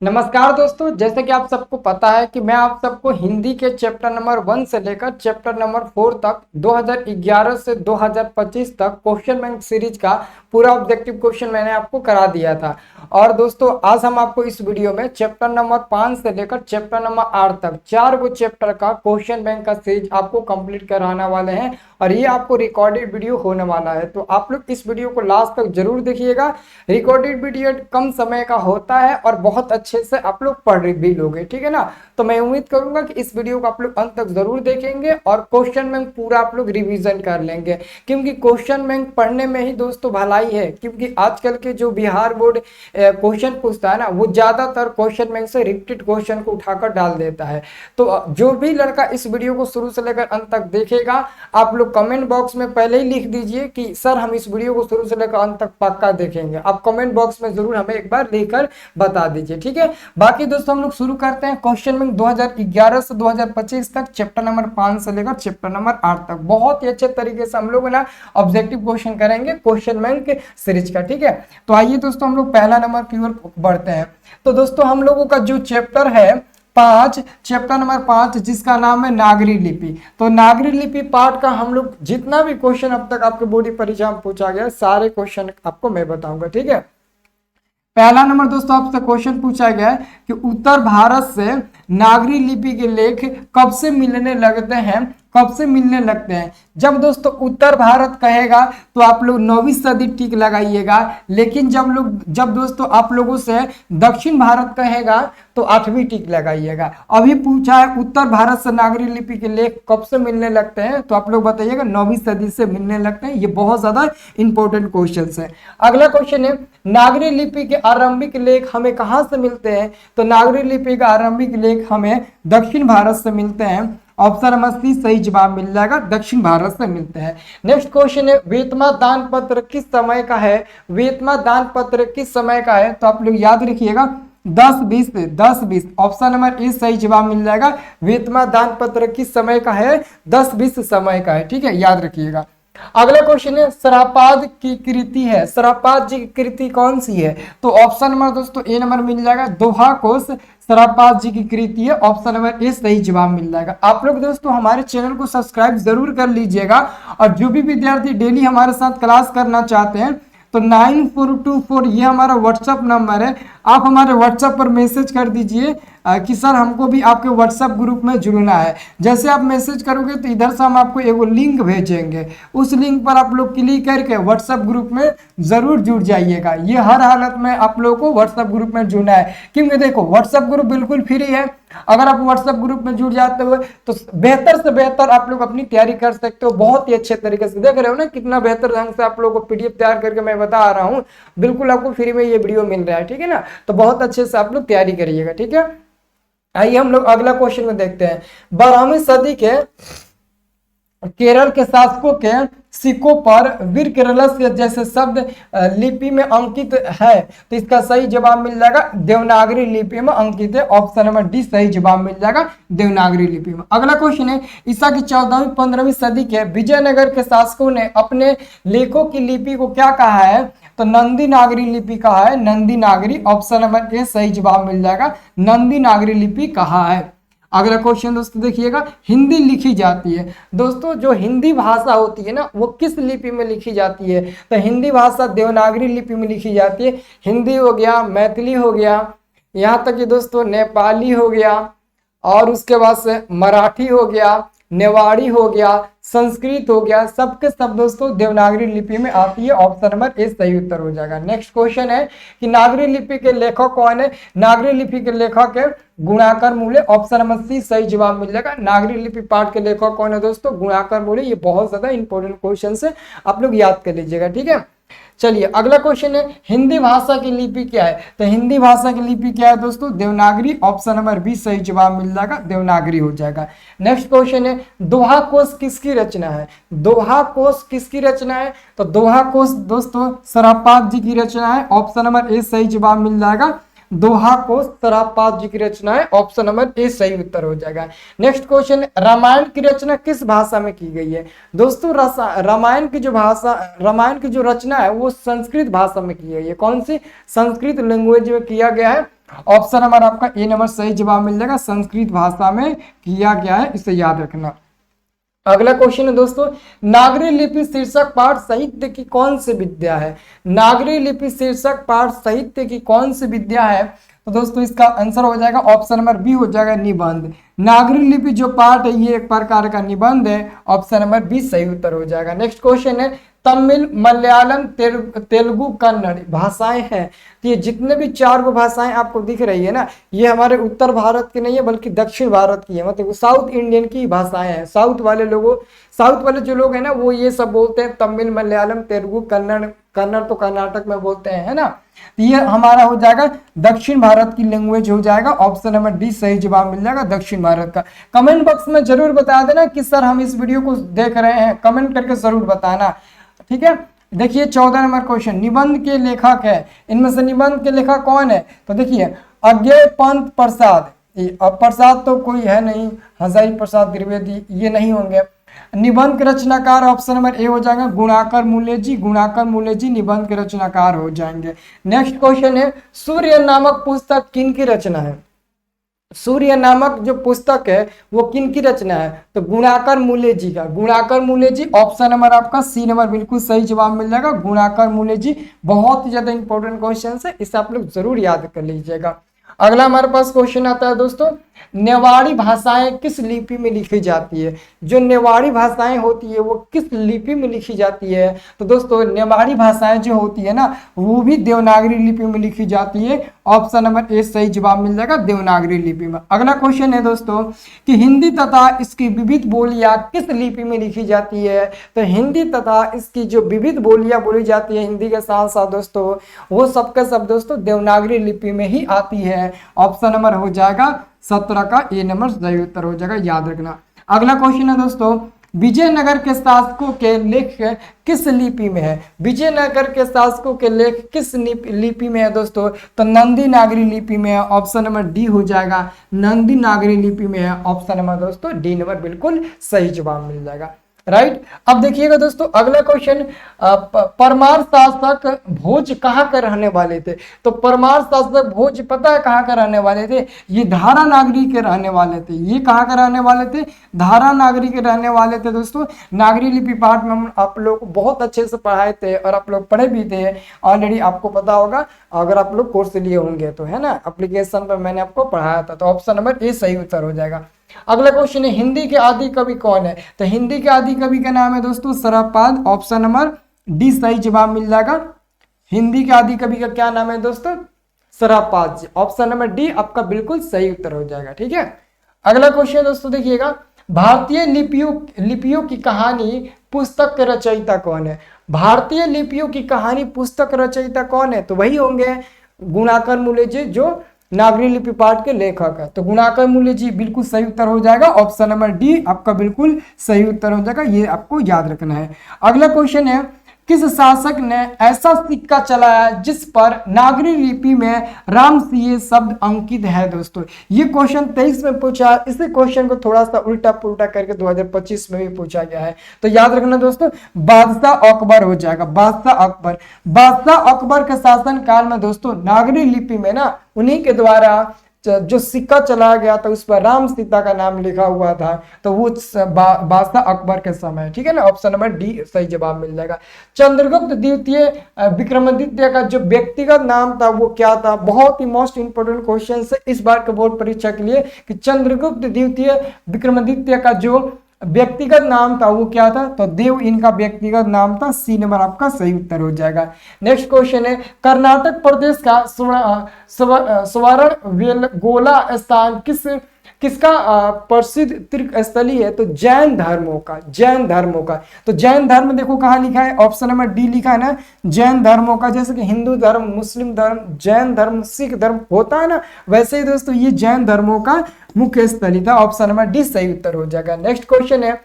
नमस्कार दोस्तों, जैसे कि आप सबको पता है कि मैं आप सबको हिंदी के चैप्टर नंबर 1 से लेकर चैप्टर नंबर 4 तक 2011 से 2025 तक क्वेश्चन बैंक सीरीज का पूरा ऑब्जेक्टिव क्वेश्चन मैंने आपको करा दिया था। और दोस्तों आज हम आपको इस वीडियो में चैप्टर नंबर 5 से लेकर चैप्टर नंबर 8 तक 4 गो चैप्टर का क्वेश्चन बैंक का सीरीज आपको कंप्लीट कराने वाले हैं और ये आपको रिकॉर्डेड वीडियो होने वाला है। तो आप लोग इस वीडियो को लास्ट तक जरूर देखिएगा। रिकॉर्डेड वीडियो कम समय का होता है और बहुत अच्छे से आप लोग पढ़ भी लोगे, ठीक है ना। तो मैं उम्मीद करूंगा कि इस वीडियो को आप लोग अंत तक जरूर देखेंगे और क्वेश्चन बैंक पूरा आप लोग रिवीजन कर लेंगे, क्योंकि क्वेश्चन बैंक पढ़ने में ही दोस्तों भलाई है। क्योंकि आजकल के जो बिहार बोर्ड क्वेश्चन पूछता है ना, वो ज्यादातर क्वेश्चन बैंक से रिपीटेड क्वेश्चन को उठाकर डाल देता है। तो जो भी लड़का इस वीडियो को शुरू से लेकर अंत तक देखेगा, आप लोग कमेंट बॉक्स में पहले ही लिख दीजिए कि सर हम इस वीडियो को शुरू से लेकर अंत तक पक्का देखेंगे। आप कमेंट बॉक्स में जरूर हमें एक बार लेकर बता दीजिए, ठीक है। बाकी दोस्तों हम लोग शुरू करते हैं क्वेश्चन बैंक 2011 से 2025 तक चैप्टर नंबर 5 से लेकर चैप्टर नंबर 8 तक। बहुत ही अच्छे तरीके से हम लोग ना ऑब्जेक्टिव क्वेश्चन करेंगे क्वेश्चन बैंक सीरीज का, ठीक है। तो आइए दोस्तों हम लोग पहला नंबर की ओर बढ़ते हैं। तो दोस्तों हम लोगों का जो चैप्टर है चैप्टर नंबर 5 जिसका नाम है नागरी लिपि। तो नागरी लिपि पार्ट का हम लोग जितना भी क्वेश्चन अब तक आपके बोर्ड परीक्षा में पूछा गया सारे क्वेश्चन आपको मैं बताऊंगा, ठीक है। पहला नंबर दोस्तों आपसे क्वेश्चन पूछा गया है कि उत्तर भारत से नागरी लिपि के लेख कब से मिलने लगते हैं, कब से मिलने लगते हैं। जब दोस्तों उत्तर भारत कहेगा तो आप लोग 9वीं सदी टिक लगाइएगा, लेकिन जब दोस्तों आप लोगों से दक्षिण भारत कहेगा तो 8वीं टिक लगाइएगा। अभी पूछा है उत्तर भारत से नागरी लिपि के लेख कब से मिलने लगते हैं, तो आप लोग बताइएगा 9वीं सदी से मिलने लगते हैं। ये बहुत ज्यादा इंपॉर्टेंट क्वेश्चन है। अगला क्वेश्चन है नागरी लिपि के आरंभिक लेख हमें कहाँ से मिलते हैं। तो नागरी लिपि का आरंभिक लेख हमें दक्षिण भारत से मिलते हैं। ऑप्शन नंबर सी सही जवाब मिल जाएगा, दक्षिण भारत से मिलते हैं। नेक्स्ट क्वेश्चन है वेतमा दान पत्र किस समय का है। वेतमा दान पत्र किस समय का है, तो आप लोग याद रखिएगा 10-20 ऑप्शन नंबर ए सही जवाब मिल जाएगा। वेतमा दान पत्र किस समय का है, 10-20 समय का है, ठीक है, याद रखिएगा। अगला क्वेश्चन है सरापाद की कृति है, सरापाद जी की कृति कौन सी है। तो ऑप्शन नंबर दोस्तों ए नंबर मिल जाएगा, दोहा कोश सरापाद जी की कृति है। ऑप्शन नंबर ए सही जवाब मिल जाएगा। आप लोग दोस्तों हमारे चैनल को सब्सक्राइब जरूर कर लीजिएगा और जो भी विद्यार्थी डेली हमारे साथ क्लास करना चाहते हैं तो 9424 ये हमारा व्हाट्सएप नंबर है। आप हमारे व्हाट्सएप पर मैसेज कर दीजिए कि सर हमको भी आपके व्हाट्सएप ग्रुप में जुड़ना है। जैसे आप मैसेज करोगे तो इधर से हम आपको एगो लिंक भेजेंगे, उस लिंक पर आप लोग क्लिक करके व्हाट्सएप ग्रुप में जरूर जुड़ जाइएगा। ये हर हालत में आप लोगों को व्हाट्सएप ग्रुप में जुड़ना है, क्योंकि देखो व्हाट्सएप ग्रुप बिल्कुल फ्री है। अगर आप व्हाट्सएप ग्रुप में जुड़ जाते हो तो बेहतर से बेहतर आप लोग अपनी तैयारी कर सकते हो। बहुत ही अच्छे तरीके से देख रहे हो ना कितना बेहतर ढंग से आप लोगों को पीडीएफ तैयार करके मैं बता रहा हूँ। बिल्कुल आपको फ्री में ये वीडियो मिल रहा है, ठीक है ना। तो बहुत अच्छे से आप लोग तैयारी करिएगा, ठीक है। आइए हम लोग अगला क्वेश्चन में देखते हैं। 12वीं सदी के केरल के शासकों के सिक्कों पर वीर केरलस जैसे शब्द लिपि में अंकित है, तो इसका सही जवाब मिल जाएगा देवनागरी लिपि में अंकित है। ऑप्शन नंबर डी सही जवाब मिल जाएगा देवनागरी लिपि में। अगला क्वेश्चन है ईसा की 14वीं-15वीं सदी के विजयनगर के शासकों ने अपने लेखों की लिपि को क्या कहा है। तो नंदी नागरी लिपि कहा है, नंदी नागरी। ऑप्शन नंबर ए सही जवाब मिल जाएगा, नंदी नागरी लिपि कहा है। अगला क्वेश्चन दोस्तों देखिएगा हिंदी लिखी जाती है। दोस्तों जो हिंदी भाषा होती है ना वो किस लिपि में लिखी जाती है। तो हिंदी भाषा देवनागरी लिपि में लिखी जाती है। हिंदी हो गया, मैथिली हो गया, यहाँ तक कि दोस्तों नेपाली हो गया, और उसके बाद से मराठी हो गया, नेवाड़ी हो गया, संस्कृत हो गया, सबके सब दोस्तों देवनागरी लिपि में आती है। ऑप्शन नंबर ए सही उत्तर हो जाएगा। नेक्स्ट क्वेश्चन है कि नागरी लिपि के लेखक कौन है। नागरी लिपि के लेखक है गुणाकर मूले। ऑप्शन नंबर सी सही जवाब मिल जाएगा। नागरी लिपि पाठ के लेखक कौन है दोस्तों, गुणाकर मूले। ये बहुत ज्यादा इंपॉर्टेंट क्वेश्चन है, आप लोग याद कर लीजिएगा, ठीक है। चलिए अगला क्वेश्चन है हिंदी भाषा की लिपि क्या है। तो हिंदी भाषा की लिपि क्या है दोस्तों, देवनागरी। ऑप्शन नंबर बी सही जवाब मिल जाएगा, देवनागरी हो जाएगा। नेक्स्ट क्वेश्चन है दोहा कोश किसकी रचना है। दोहा कोश किसकी रचना है। तो दोहा कोश दोस्तों सरापाद जी की रचना है। ऑप्शन नंबर ए सही जवाब मिल जाएगा, दोहा को शराबपाद जी की रचना है। ऑप्शन नंबर ए सही उत्तर हो जाएगा। नेक्स्ट क्वेश्चन, रामायण की रचना किस भाषा में की गई है? दोस्तों रामायण की जो भाषा, रामायण की जो रचना है वो संस्कृत भाषा में की गई है। कौन सी? संस्कृत लैंग्वेज में किया गया है। ऑप्शन नंबर आपका ए नंबर सही जवाब मिल जाएगा, संस्कृत भाषा में किया गया है, इसे याद रखना। अगला क्वेश्चन है दोस्तों, नागरी लिपि शीर्षक पाठ साहित्य की कौन सी विद्या है? नागरी लिपि शीर्षक पाठ साहित्य की कौन सी विद्या है? तो दोस्तों इसका आंसर हो जाएगा ऑप्शन नंबर बी हो जाएगा, निबंध। नागरी लिपि जो पाठ है ये एक प्रकार का निबंध है। ऑप्शन नंबर बी सही उत्तर हो जाएगा। नेक्स्ट क्वेश्चन है, तमिल, मलयालम, तेलुगु, कन्नड़ भाषाएं हैं। तो ये जितने भी 4 गो भाषाएं आपको दिख रही है ना, ये हमारे उत्तर भारत की नहीं है बल्कि दक्षिण भारत की है, मतलब साउथ इंडियन की भाषाएं हैं। साउथ वाले जो लोग हैं ना वो ये सब बोलते हैं, तमिल, मलयालम, तेलुगु, कन्नड़ तो कर्नाटक में बोलते हैं, है ना। तो ये हमारा हो जाएगा दक्षिण भारत की लैंग्वेज हो जाएगा। ऑप्शन नंबर डी सही जवाब मिल जाएगा दक्षिण भारत का। कमेंट बॉक्स में जरूर बता देना कि सर हम इस वीडियो को देख रहे हैं, कमेंट करके जरूर बताना, ठीक है। देखिए 14 नंबर क्वेश्चन, निबंध के लेखक है, इनमें से निबंध के लेखक कौन है? तो देखिए अज्ञेय पंत प्रसाद, अब प्रसाद तो कोई है नहीं, हजारी प्रसाद द्विवेदी, ये नहीं होंगे। निबंध के रचनाकार ऑप्शन नंबर ए हो जाएगा गुणाकर मूल्य जी निबंध के रचनाकार हो जाएंगे। नेक्स्ट क्वेश्चन है, सूर्य नामक पुस्तक किन की रचना है? सूर्य नामक जो पुस्तक है वो किन की रचना है? तो गुणाकर मूल्य जी का, गुणाकर मूल्य जी। ऑप्शन नंबर आपका सी नंबर बिल्कुल सही जवाब मिल जाएगा, गुणाकर मूल्य जी। बहुत ही ज्यादा इंपॉर्टेंट क्वेश्चन है, इसे आप लोग जरूर याद कर लीजिएगा। अगला हमारे पास क्वेश्चन आता है दोस्तों, नेवाड़ी भाषाएं किस लिपि में लिखी जाती है? जो नेवाड़ी भाषाएं होती है वो किस लिपि में लिखी जाती है? तो दोस्तों नेवाड़ी भाषाएं जो होती है ना वो भी देवनागरी लिपि में लिखी जाती है। ऑप्शन नंबर ए सही जवाब मिल जाएगा, देवनागरी लिपि में। अगला क्वेश्चन है दोस्तों कि हिंदी तथा इसकी विविध बोलियां किस लिपि में लिखी जाती है? तो हिंदी तथा इसकी जो विविध बोलियां बोली जाती है हिंदी के साथ साथ दोस्तों, वो सबका सब दोस्तों देवनागरी लिपि में ही आती है। ऑप्शन नंबर हो जाएगा 17 का ए नंबर सही उत्तर हो जाएगा, याद रखना। अगला क्वेश्चन है दोस्तों, विजयनगर के शासकों के लेख किस लिपि में है? विजयनगर के शासकों के लेख किस लिपि में है दोस्तों? तो नंदी नागरी लिपि में है। ऑप्शन नंबर डी हो जाएगा, नंदी नागरी लिपि में है। ऑप्शन नंबर दोस्तों डी नंबर बिल्कुल सही जवाब मिल जाएगा, राइट। अब देखिएगा दोस्तों अगला क्वेश्चन, परमार शासक भोज कहाँ के रहने वाले थे? तो परमार शासक भोज पता है कहाँ के रहने वाले थे? ये धारा नागरी के रहने वाले थे। ये कहाँ के रहने वाले थे? धारा नागरी के रहने वाले थे दोस्तों। नागरी लिपि पाठ में हम आप लोग को बहुत अच्छे से पढ़ाए थे और आप लोग पढ़े भी थे ऑलरेडी, आपको पता होगा अगर आप लोग कोर्स लिए होंगे तो, है ना। एप्लीकेशन पर मैंने आपको पढ़ाया था। तो ऑप्शन नंबर ए सही उत्तर हो जाएगा। अगला क्वेश्चन है, हिंदी के आदि कवि कौन है? तो हिंदी के आदि कवि का नाम है दोस्तों शराबपाद। ऑप्शन नंबर डी सही जवाब मिल जाएगा। हिंदी के आदि कवि का क्या नाम है दोस्तों? शराबपाद जी। ऑप्शन नंबर डी आपका बिल्कुल सही उत्तर हो जाएगा, ठीक है। अगला क्वेश्चन दोस्तों देखिएगा, भारतीय लिपियों की कहानी पुस्तक के रचयिता कौन है? भारतीय लिपियों की कहानी पुस्तक रचयिता कौन है? तो वही होंगे गुणाकर मूल्य जी जो नागरी लिपि पाठ के लेखक है। तो गुणाकर मूल्य जी बिल्कुल सही उत्तर हो जाएगा। ऑप्शन नंबर डी आपका बिल्कुल सही उत्तर हो जाएगा, ये आपको याद रखना है। अगला क्वेश्चन है, किस शासक ने ऐसा सिक्का चलाया जिस पर नागरी लिपि में रामसिंह शब्द अंकित है? दोस्तों ये क्वेश्चन 23 में पूछा, इसी क्वेश्चन को थोड़ा सा उल्टा पुल्टा करके 2025 में भी पूछा गया है। तो याद रखना दोस्तों, बादशाह अकबर हो जाएगा, बादशाह अकबर। बादशाह अकबर के शासन काल में दोस्तों नागरी लिपि में ना उन्हीं के द्वारा जो सिक्का चलाया गया था उस पर राम सीता का नाम लिखा हुआ था। तो वो बादशाह अकबर के समय, ठीक है ना। ऑप्शन नंबर डी सही जवाब मिल जाएगा। चंद्रगुप्त द्वितीय विक्रमादित्य का जो व्यक्तिगत नाम था वो क्या था? बहुत ही मोस्ट इंपोर्टेंट क्वेश्चन है इस बार के बोर्ड परीक्षा के लिए कि चंद्रगुप्त द्वितीय विक्रमादित्य का जो व्यक्तिगत नाम था वो क्या था? तो देव इनका व्यक्तिगत नाम था। सी नंबर आपका सही उत्तर हो जाएगा। नेक्स्ट क्वेश्चन है, कर्नाटक प्रदेश का स्वर्ण गोला स्थान किसका प्रसिद्ध तीर्थ स्थली है? तो जैन धर्मों का। तो जैन धर्म देखो कहाँ लिखा है, ऑप्शन नंबर डी लिखा है ना, जैन धर्मों का। जैसे कि हिंदू धर्म, मुस्लिम धर्म, जैन धर्म, सिख धर्म होता है ना, वैसे ही दोस्तों ये जैन धर्मों का मुख्य स्थली था। ऑप्शन नंबर डी सही उत्तर हो जाएगा। नेक्स्ट क्वेश्चन है,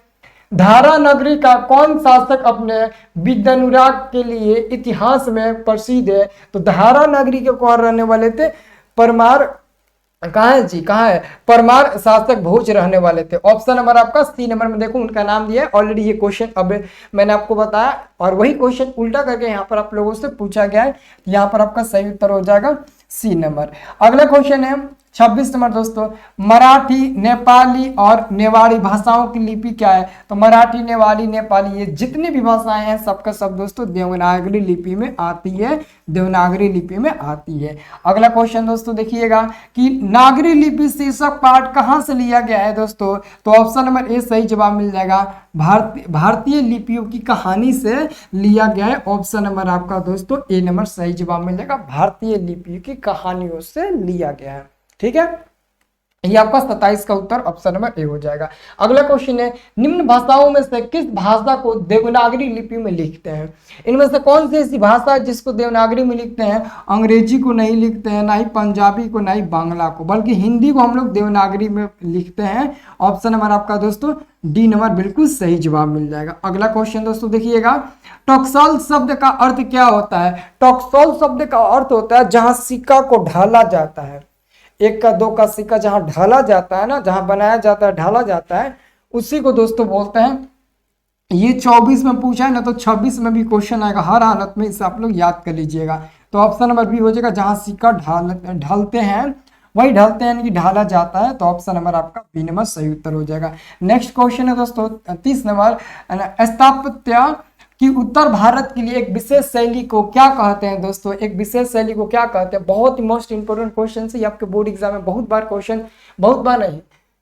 धारा नगरी का कौन शासक अपने विद्यानुराग के लिए इतिहास में प्रसिद्ध है? तो धारा नगरी के कौन रहने वाले थे? परमार कहाँ है जी, कहाँ है, परमार शासक भोज रहने वाले थे। ऑप्शन नंबर आपका सी नंबर में देखो उनका नाम दिया है ऑलरेडी। ये क्वेश्चन अब मैंने आपको बताया और वही क्वेश्चन उल्टा करके यहाँ पर आप लोगों से पूछा गया है। यहाँ पर आपका सही उत्तर हो जाएगा सी नंबर। अगला क्वेश्चन है 26 नंबर दोस्तों, मराठी, नेपाली और नेवाड़ी भाषाओं की लिपि क्या है? तो मराठी, नेवाड़ी, नेपाली ये जितनी भी भाषाएं हैं सबका सब दोस्तों देवनागरी लिपि में आती है, देवनागरी लिपि में आती है। अगला क्वेश्चन दोस्तों देखिएगा कि नागरी लिपि शीर्षक पाठ कहां से लिया गया है दोस्तों? तो ऑप्शन नंबर ए सही जवाब मिल जाएगा, भारतीय लिपियों की कहानी से लिया गया है। ऑप्शन नंबर आपका दोस्तों ए नंबर सही जवाब मिल जाएगा, भारतीय लिपियों की कहानियों से लिया गया है। ठीक है, ये आपका 27 का उत्तर ऑप्शन नंबर ए हो जाएगा। अगला क्वेश्चन है, निम्न भाषाओं में से किस भाषा को देवनागरी लिपि में लिखते हैं? इनमें से कौन सी ऐसी भाषा है जिसको देवनागरी में लिखते हैं? अंग्रेजी को नहीं लिखते हैं, ना ही पंजाबी को, ना ही बांग्ला को, बल्कि हिंदी को हम लोग देवनागरी में लिखते हैं। ऑप्शन नंबर आपका दोस्तों डी नंबर बिल्कुल सही जवाब मिल जाएगा। अगला क्वेश्चन दोस्तों देखिएगा, टकसाल शब्द का अर्थ क्या होता है? टकसाल शब्द का अर्थ होता है जहां सिक्का को ढाला जाता है, एक का दो का सिक्का जहां ढाला जाता है ना, जहां बनाया जाता है, ढाला जाता है, उसी को दोस्तों बोलते हैं। ये 24 में पूछा है ना, तो 26 में भी क्वेश्चन आएगा, हर हालत में इसे आप लोग याद कर लीजिएगा। तो ऑप्शन नंबर बी हो जाएगा, जहां सिक्का ढालते हैं वही ढालते हैं यानी कि ढाला जाता है। तो ऑप्शन नंबर आपका बी नंबर सही उत्तर हो जाएगा। नेक्स्ट क्वेश्चन है दोस्तों 30 नंबर, स्थापत्य कि उत्तर भारत के लिए एक विशेष शैली को क्या कहते हैं दोस्तों? एक विशेष शैली को क्या कहते हैं? बहुत ही मोस्ट इंपोर्टेंट क्वेश्चन है, ये आपके बोर्ड एग्जाम में बहुत बार क्वेश्चन, बहुत बार नहीं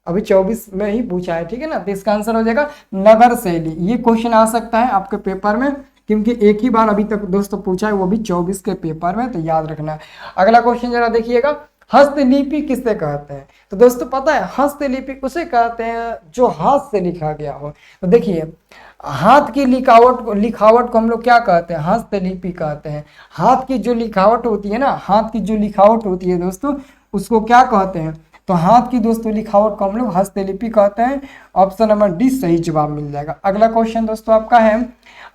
अभी 24 में ही पूछा है। ठीक है ना, तो इसका आंसर हो जाएगा नगर शैली। ये क्वेश्चन आ सकता है आपके पेपर में, क्योंकि एक ही बार अभी तक दोस्तों पूछा है, वो भी 24 के पेपर में, तो याद रखना है। अगला क्वेश्चन जरा देखिएगा, हस्तलिपि किसे कहते हैं? तो दोस्तों पता है हस्तलिपि उसे कहते हैं जो हाथ से लिखा गया हो। तो देखिए हाथ की लिखावट को हम लोग क्या कहते हैं? हस्तलिपि कहते हैं। हाथ की जो लिखावट होती है ना, हाथ की जो लिखावट होती है दोस्तों, उसको क्या कहते हैं? तो हाथ की दोस्तों लिखावट को हम लोग हस्तलिपि कहते हैं। ऑप्शन नंबर डी सही जवाब मिल जाएगा। अगला क्वेश्चन दोस्तों आपका है,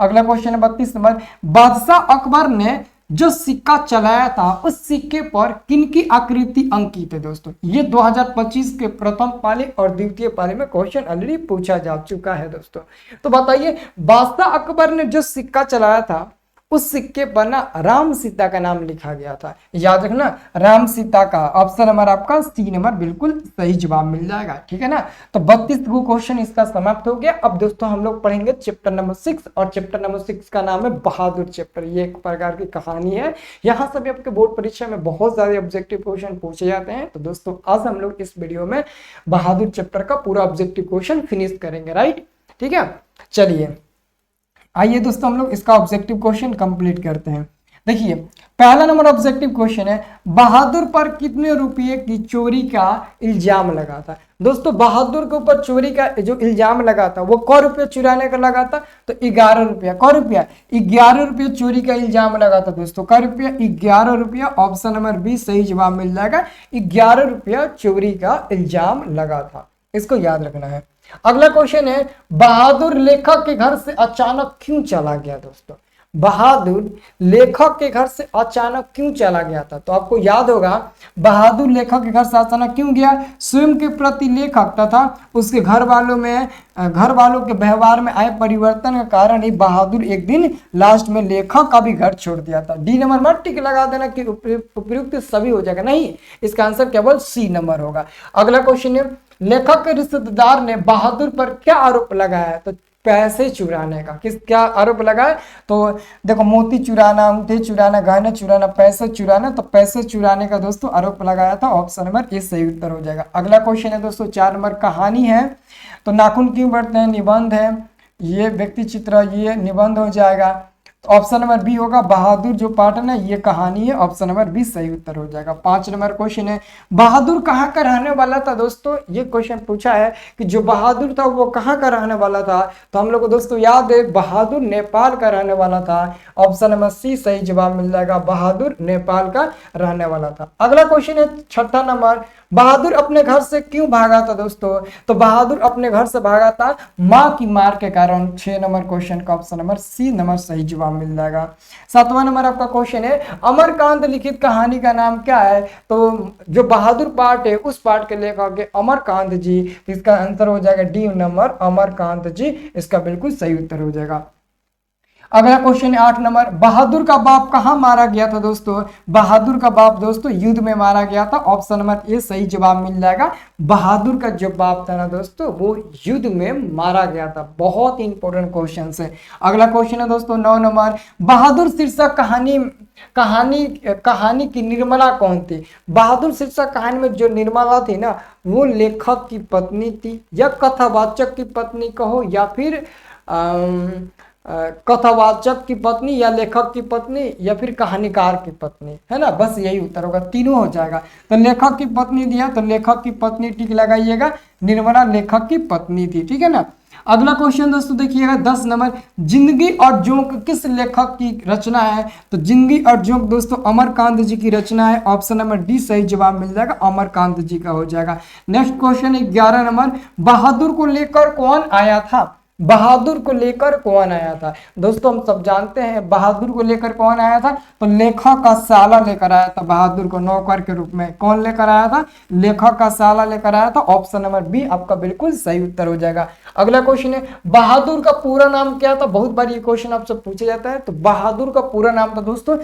अगला क्वेश्चन है 32 नंबर, बादशाह अकबर ने जो सिक्का चलाया था उस सिक्के पर किनकी आकृति अंकित है दोस्तों? ये 2025 के प्रथम पाली और द्वितीय पाली में क्वेश्चन ऑलरेडी पूछा जा चुका है दोस्तों। तो बताइए बादशाह अकबर ने जो सिक्का चलाया था उस सिक्के पर ना राम सीता का नाम लिखा गया था, याद रखना राम सीता का। ऑप्शन नंबर आपका सी नंबर बिल्कुल सही जवाब मिल जाएगा। ठीक है ना, तो 32 क्वेश्चन इसका समाप्त हो गया। अब दोस्तों हम लोग पढ़ेंगे चैप्टर नंबर 6, और चैप्टर नंबर 6 का नाम है बहादुर चैप्टर। ये एक प्रकार की कहानी है, यहाँ से भी आपके बोर्ड परीक्षा में बहुत सारे ऑब्जेक्टिव क्वेश्चन पूछे जाते हैं। तो दोस्तों आज हम लोग इस वीडियो में बहादुर चैप्टर का पूरा ऑब्जेक्टिव क्वेश्चन फिनिश करेंगे, राइट। ठीक है, चलिए आइए दोस्तों हम लोग इसका ऑब्जेक्टिव क्वेश्चन कंप्लीट करते हैं। देखिए पहला नंबर ऑब्जेक्टिव क्वेश्चन है, बहादुर पर कितने रुपये की चोरी का इल्जाम लगा था? दोस्तों बहादुर के ऊपर चोरी का जो इल्जाम लगा था वो क रुपये चुराने का लगा था? तो 11 रुपया। क रुपया 11 रुपये चोरी का इल्जाम लगा था दोस्तों। क रुपया 11 रुपया। ऑप्शन नंबर बी सही जवाब मिल जाएगा, 11 रुपया चोरी का इल्जाम लगा था, इसको याद रखना है। अगला क्वेश्चन है, बहादुर लेखक के घर से अचानक क्यों चला गया दोस्तों? बहादुर लेखक के घर से अचानक क्यों चला गया था? तो आपको याद होगा बहादुर लेखक के घर से अचानक क्यों गया? स्वयं के प्रति लेखक तथा उसके घर वालों के व्यवहार में आए परिवर्तन के कारण ही बहादुर एक दिन लास्ट में लेखक का भी घर छोड़ दिया था। डी नंबर मत टिक लगा देना कि उपयुक्त सभी हो जाएगा, नहीं, इसका आंसर केवल सी नंबर होगा। अगला क्वेश्चन है, लेखक के रिश्तेदार ने बहादुर पर क्या आरोप लगाया? तो पैसे चुराने का। क्या आरोप लगाया? तो देखो मोती चुराना, अंगूठे चुराना, गहने चुराना, पैसे चुराना, तो पैसे चुराने का दोस्तों आरोप लगाया था। ऑप्शन नंबर ए सही उत्तर हो जाएगा। अगला क्वेश्चन है दोस्तों 4 नंबर, कहानी है। तो नाखून क्यों बढ़ते हैं? निबंध है, ये व्यक्ति चित्र, ये निबंध हो जाएगा। ऑप्शन नंबर बी होगा, बहादुर जो पाटन है ये कहानी है। ऑप्शन नंबर बी सही उत्तर हो जाएगा। 5 नंबर क्वेश्चन है, बहादुर कहाँ का रहने वाला था दोस्तों? ये क्वेश्चन पूछा है कि जो बहादुर था वो कहाँ का रहने वाला था? तो हम लोग को दोस्तों याद है बहादुर नेपाल का रहने वाला था। ऑप्शन नंबर सी सही जवाब मिल जाएगा, बहादुर नेपाल का रहने वाला था। अगला क्वेश्चन है 6 नंबर, बहादुर अपने घर से क्यों भागा था दोस्तों? तो बहादुर अपने घर से भागा था माँ की मार के कारण। 6 नंबर क्वेश्चन का ऑप्शन नंबर सी नंबर सही जवाब मिल जाएगा। 7वां नंबर आपका क्वेश्चन है, अमरकांत लिखित कहानी का नाम क्या है? तो जो बहादुर पार्ट है उस पार्ट के लेखक है अमरकांत जी। तो इसका आंसर हो जाएगा डी नंबर, अमरकांत जी इसका बिल्कुल सही उत्तर हो जाएगा। अगला क्वेश्चन है 8 नंबर, बहादुर का बाप कहां मारा गया था दोस्तों? बहादुर का बाप दोस्तों युद्ध में मारा गया था। ऑप्शन नंबर ए सही जवाब मिल जाएगा। बहादुर का जो बाप था ना दोस्तों वो युद्ध में मारा गया था। बहुत इंपॉर्टेंट क्वेश्चन है। अगला क्वेश्चन है दोस्तों 9 नंबर, बहादुर शीर्षक कहानी कहानी कहानी की निर्मला कौन थी? बहादुर शीर्षक कहानी में जो निर्मला थी ना वो लेखक की पत्नी थी, या कथावाचक की पत्नी कहो, या फिर कथावाचक की पत्नी, या लेखक की पत्नी, या फिर कहानीकार की पत्नी, है ना। बस यही उत्तर होगा, तीनों हो जाएगा। तो लेखक की पत्नी दिया तो लेखक की पत्नी टिक लगाइएगा, निर्मला लेखक की पत्नी थी, ठीक है ना। अगला क्वेश्चन दोस्तों देखिएगा 10 नंबर, जिंदगी और जोंक किस लेखक की रचना है? तो जिंदगी और जोंक दोस्तों अमरकांत जी की रचना है। ऑप्शन नंबर डी सही जवाब मिल जाएगा, अमरकांत जी का हो जाएगा। नेक्स्ट क्वेश्चन है 11 नंबर, बहादुर को लेकर कौन आया था? बहादुर को लेकर कौन आया था? दोस्तों हम सब जानते हैं बहादुर को लेकर कौन आया था, तो लेखक का साला लेकर आया था बहादुर को नौकर के रूप में। कौन लेकर आया था? लेखक का साला लेकर आया था। ऑप्शन नंबर बी आपका बिल्कुल सही उत्तर हो जाएगा। अगला क्वेश्चन है, बहादुर का पूरा नाम क्या था? बहुत बार ये क्वेश्चन आपसे पूछा जाता है। तो बहादुर का पूरा नाम था दोस्तों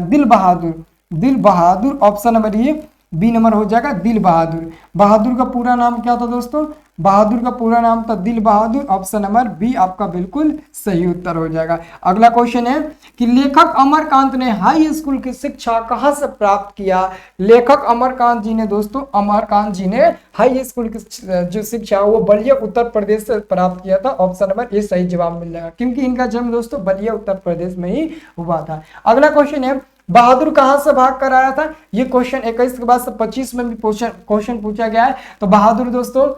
दिल बहादुर, दिल बहादुर। ऑप्शन नंबर ये बी नंबर हो जाएगा, दिल बहादुर। बहादुर का पूरा नाम क्या था दोस्तों? बहादुर का पूरा नाम था दिल बहादुर। ऑप्शन नंबर बी आपका बिल्कुल सही उत्तर हो जाएगा। अगला क्वेश्चन है कि लेखक अमरकांत ने हाई स्कूल की शिक्षा कहां से प्राप्त किया? लेखक अमरकांत जी ने दोस्तों, अमरकांत जी ने हाई स्कूल की जो शिक्षा वो बलिया उत्तर प्रदेश से प्राप्त किया था। ऑप्शन नंबर ए सही जवाब मिल जाएगा, क्योंकि इनका जन्म दोस्तों बलिया उत्तर प्रदेश में ही हुआ था। अगला क्वेश्चन है, बहादुर कहां से भाग कर आया था? ये क्वेश्चन 21 के बाद से 25 में भी क्वेश्चन पूछा गया है। तो बहादुर दोस्तों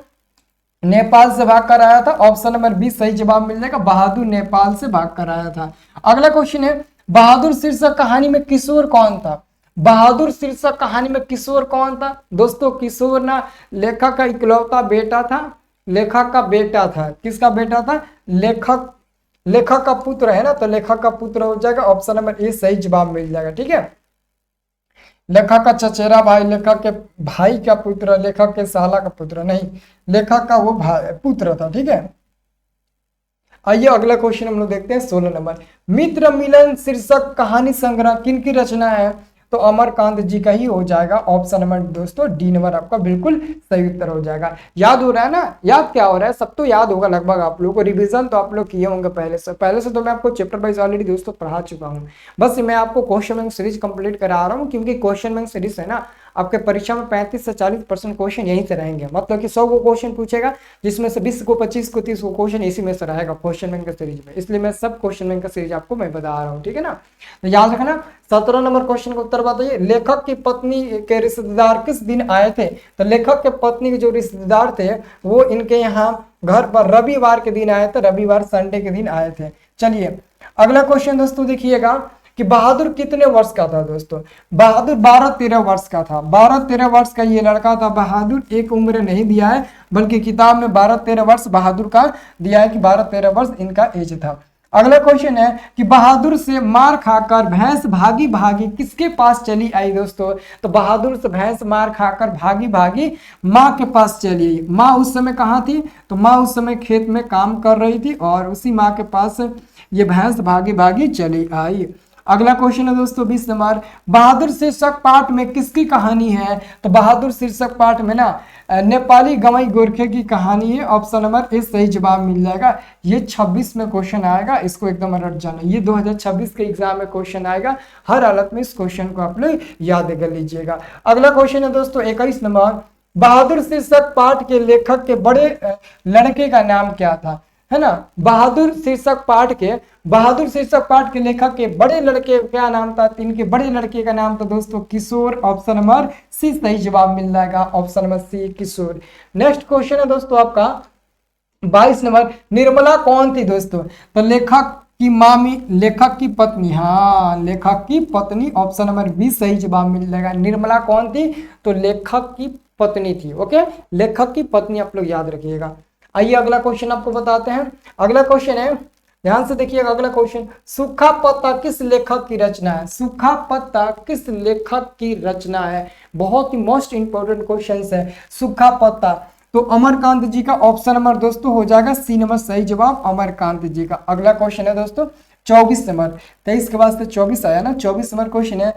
नेपाल से भाग कर आया था। ऑप्शन नंबर बी सही जवाब मिल जाएगा, बहादुर नेपाल से भाग कर आया था। अगला क्वेश्चन है, बहादुर शीर्षक कहानी में किशोर कौन था? बहादुर शीर्षक कहानी में किशोर कौन था? दोस्तों किशोर ना लेखक का इकलौता बेटा था, लेखक का बेटा था। किसका बेटा था? लेखक का पुत्र है ना, तो लेखक का पुत्र हो जाएगा। ऑप्शन नंबर ए सही जवाब मिल जाएगा, ठीक है। लेखक का चचेरा भाई, लेखक के भाई का पुत्र, लेखक के साला का पुत्र नहीं, लेखक का वो पुत्र था, ठीक है। आइए अगला क्वेश्चन हम लोग देखते हैं 16 नंबर, मित्र मिलन शीर्षक कहानी संग्रह किन की रचना है? तो अमरकांत जी का ही हो जाएगा। ऑप्शन नंबर दोस्तों डी नंबर आपका बिल्कुल सही उत्तर हो जाएगा। याद हो रहा है ना? याद क्या हो रहा है? सब तो याद होगा लगभग आप लोगों को, रिवीजन तो आप लोग किए होंगे पहले से तो मैं आपको चैप्टर वाइज ऑलरेडी दोस्तों पढ़ा चुका हूँ। बस मैं आपको क्वेश्चन बैंक सीरीज कंप्लीट करा रहा हूँ, क्योंकि क्वेश्चन बैंक सीरीज है ना, आपके परीक्षा में 35 से 40% क्वेश्चन यहीं से रहेंगे। मतलब कि 100 को क्वेश्चन पूछेगा, जिसमें से 20 को 25 को 30 को क्वेश्चन इसी में से रहेगा क्वेश्चन बैंक सीरीज में। इसलिए मैं सब क्वेश्चन बैंक का सीरीज आपको मैं बता रहा हूँ, ठीक है ना। तो याद रखना। 17 नंबर क्वेश्चन का उत्तर बताइए, लेखक की पत्नी के रिश्तेदार किस दिन आए थे? तो लेखक के पत्नी के जो रिश्तेदार थे वो इनके यहाँ घर पर रविवार के दिन आए थे, रविवार संडे के दिन आए थे। चलिए अगला क्वेश्चन दोस्तों देखिएगा कि बहादुर कितने वर्ष का था? दोस्तों बहादुर 12-13 वर्ष का था। 12-13 वर्ष का ये लड़का था बहादुर। एक उम्र नहीं दिया है, बल्कि किताब में 12-13 वर्ष बहादुर का दिया है कि 12-13 वर्ष इनका एज था। अगला क्वेश्चन है कि बहादुर से मार खाकर भैंस भागी भागी किसके पास चली आई? दोस्तों तो बहादुर से भैंस मार खाकर भागी भागी माँ के पास चली आई। माँ उस समय कहाँ थी? तो माँ उस समय खेत में काम कर रही थी, और उसी माँ के पास ये भैंस भागी भागी चली आई। अगला क्वेश्चन है दोस्तों 20 नंबर, बहादुर शीर्षक पाठ में किसकी कहानी है? तो बहादुर शीर्षक पाठ में ना नेपाली गवई गोरखे की कहानी है। ऑप्शन नंबर ए सही जवाब मिल जाएगा। ये 26 में क्वेश्चन आएगा, इसको एकदम रट जाना। ये 2026 के एग्जाम में क्वेश्चन आएगा, हर हालत में इस क्वेश्चन को आप लोग याद कर लीजिएगा। अगला क्वेश्चन है दोस्तों 21 नंबर, बहादुर शीर्षक पाठ के लेखक के बड़े लड़के का नाम क्या था? है ना, बहादुर शीर्षक पाठ के लेखक के बड़े लड़के क्या नाम था? इनके बड़े लड़के का नाम था दोस्तों किशोर। ऑप्शन नंबर सी सही जवाब मिल जाएगा, ऑप्शन नंबर सी किशोर। नेक्स्ट क्वेश्चन है दोस्तों आपका 22 नंबर, निर्मला कौन थी? दोस्तों तो लेखक की मामी, लेखक की पत्नी, हाँ लेखक की पत्नी। ऑप्शन नंबर बी सही जवाब मिल जाएगा। निर्मला कौन थी? तो लेखक की पत्नी थी। ओके, लेखक की पत्नी आप लोग याद रखिएगा। आइए अगला क्वेश्चन आपको बताते हैं। अगला क्वेश्चन है ध्यान से देखिएगा अगला क्वेश्चन, सूखा पत्ता किस लेखक की रचना है? सूखा पत्ता किस लेखक की रचना है? बहुत ही मोस्ट इंपोर्टेंट क्वेश्चन है सूखा पत्ता। तो अमरकांत जी का ऑप्शन नंबर दोस्तों हो जाएगा सी नंबर सही जवाब, अमरकांत जी का। अगला क्वेश्चन है दोस्तों 24 नंबर, 23 के बाद से 24 आया ना। 24 नंबर क्वेश्चन है,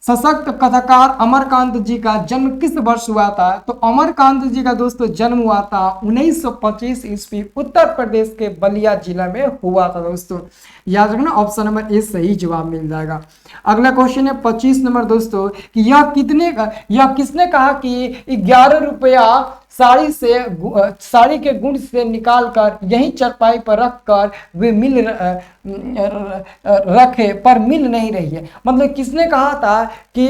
सशक्त कथाकार अमरकांत जी का जन्म किस वर्ष हुआ था? तो अमरकांत जी का दोस्तों जन्म हुआ था 1925 ईस्वी, उत्तर प्रदेश के बलिया जिला में हुआ था दोस्तों। याद रखना ऑप्शन नंबर ए सही जवाब मिल जाएगा। अगला क्वेश्चन है 25 नंबर दोस्तों कि यह किसने कहा कि 11 रुपया साड़ी के गुण से निकालकर यही चरपाई पर रखकर वे रखे पर मिल नहीं रही है? मतलब किसने कहा था कि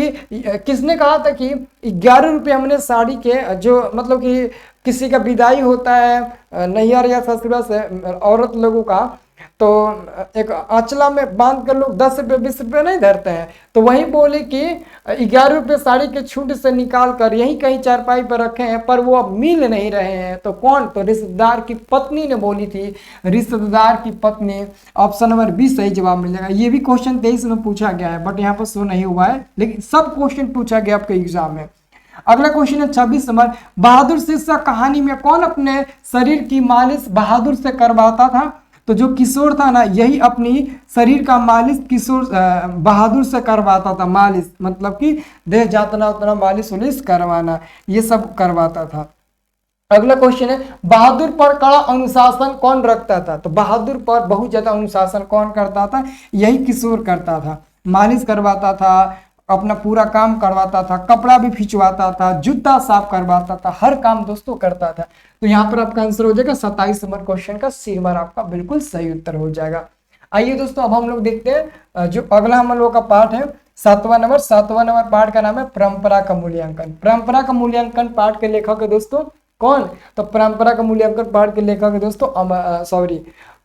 11 रुपये हमने साड़ी के, जो मतलब कि किसी का विदाई होता है नैहर या ससुरा से औरत लोगों का, तो एक आंचला में बांध कर लोग 10 रुपये 20 रुपये नहीं धरते हैं, तो वही बोले कि 11 रुपये साड़ी के छूट से निकाल कर यही कहीं चारपाई पर रखे हैं पर वो अब मिल नहीं रहे हैं। तो कौन? तो रिश्तेदार की पत्नी ने बोली थी, रिश्तेदार की पत्नी। ऑप्शन नंबर बी सही जवाब मिल जाएगा। ये भी क्वेश्चन 23 में पूछा गया है बट यहाँ पर शो नहीं हुआ है, लेकिन सब क्वेश्चन पूछा गया आपके एग्जाम में। अगला क्वेश्चन है 26 नंबर, बहादुर शीर्षक कहानी में कौन अपने शरीर की मालिश बहादुर से करवाता था? तो जो किशोर था ना, यही अपनी शरीर का मालिश किशोर बहादुर से करवाता था। मालिश मतलब कि देह जातना उतना मालिश उलिश करवाना, ये सब करवाता था। अगला क्वेश्चन है, बहादुर पर कड़ा अनुशासन कौन रखता था? तो बहादुर पर बहुत ज्यादा अनुशासन कौन करता था? यही किशोर करता था। मालिश करवाता था, अपना पूरा काम करवाता था, कपड़ा भी खिंचवाता था, जूता साफ करवाता था, हर काम दोस्तों करता था। तो यहाँ पर आपका आंसर हो जाएगा 27 नंबर क्वेश्चन का सी नंबर आपका बिल्कुल सही उत्तर हो जाएगा। आइए दोस्तों अब हम लोग देखते हैं जो अगला हम लोग का पार्ट है 7वां नंबर पार्ट का नाम है परंपरा का मूल्यांकन। परंपरा का मूल्यांकन पार्ट के लेखक है दोस्तों कौन? तो परंपरा का मूल्यांकन पार्ट के लेखक है दोस्तों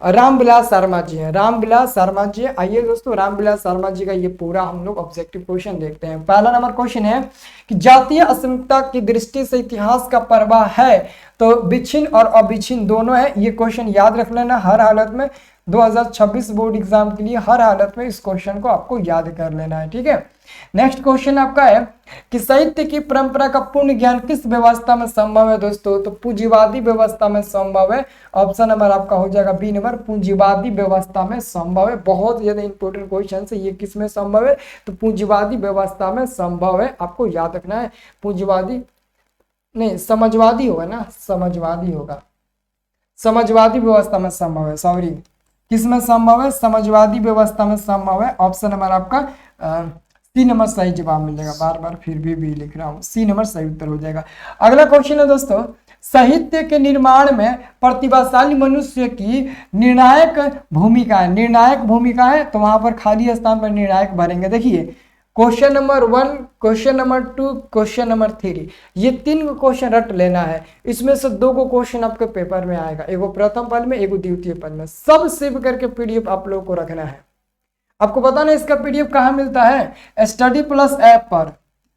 रामविलास शर्मा जी हैं। रामविलास शर्मा जी। आइए दोस्तों रामविलास शर्मा जी का ये पूरा हम लोग ऑब्जेक्टिव क्वेश्चन देखते हैं। पहला नंबर क्वेश्चन है कि जातीय अस्मिता की दृष्टि से इतिहास का प्रवाह है तो विच्छिन्न और अविच्छिन्न दोनों है। ये क्वेश्चन याद रख लेना हर हालत में, 2026 बोर्ड एग्जाम के लिए हर हालत में इस क्वेश्चन को आपको याद कर लेना है, ठीक है। नेक्स्ट क्वेश्चन आपका है कि साहित्य की परंपरा का पूर्ण ज्ञान किस व्यवस्था में संभव है दोस्तों? तो पूंजीवादी व्यवस्था में संभव है। ऑप्शन नंबर आपका हो जाएगा बी नंबर, पूंजीवादी व्यवस्था में संभव है। बहुत ज्यादा इंपॉर्टेंट क्वेश्चन है ये, किस में संभव है? तो पूंजीवादी व्यवस्था में संभव है, आपको याद रखना है। पूंजीवादी नहीं, समाजवादी होगा ना, समाजवादी होगा, समाजवादी व्यवस्था में संभव है। सॉरी, किस में संभव है? समाजवादी व्यवस्था में संभव है। ऑप्शन नंबर आपका सी नंबर सही जवाब मिलेगा। बार बार फिर भी लिख रहा हूं, सी नंबर सही उत्तर हो जाएगा। अगला क्वेश्चन है दोस्तों, साहित्य के निर्माण में प्रतिभाशाली मनुष्य की निर्णायक भूमिका है। निर्णायक भूमिका है तो वहां पर खाली स्थान पर निर्णायक भरेंगे। देखिए question number 1, question number 2, question number 3, ये 3 क्वेश्चन रट लेना है। इसमें से 2 क्वेश्चन आपके पेपर में आएगा, एगो प्रथम पद में, एगो द्वितीय पद में। सब सेव करके पीडीएफ आप लोगों को रखना है। आपको पता नहीं इसका पीडीएफ कहाँ मिलता है? स्टडी प्लस ऐप पर।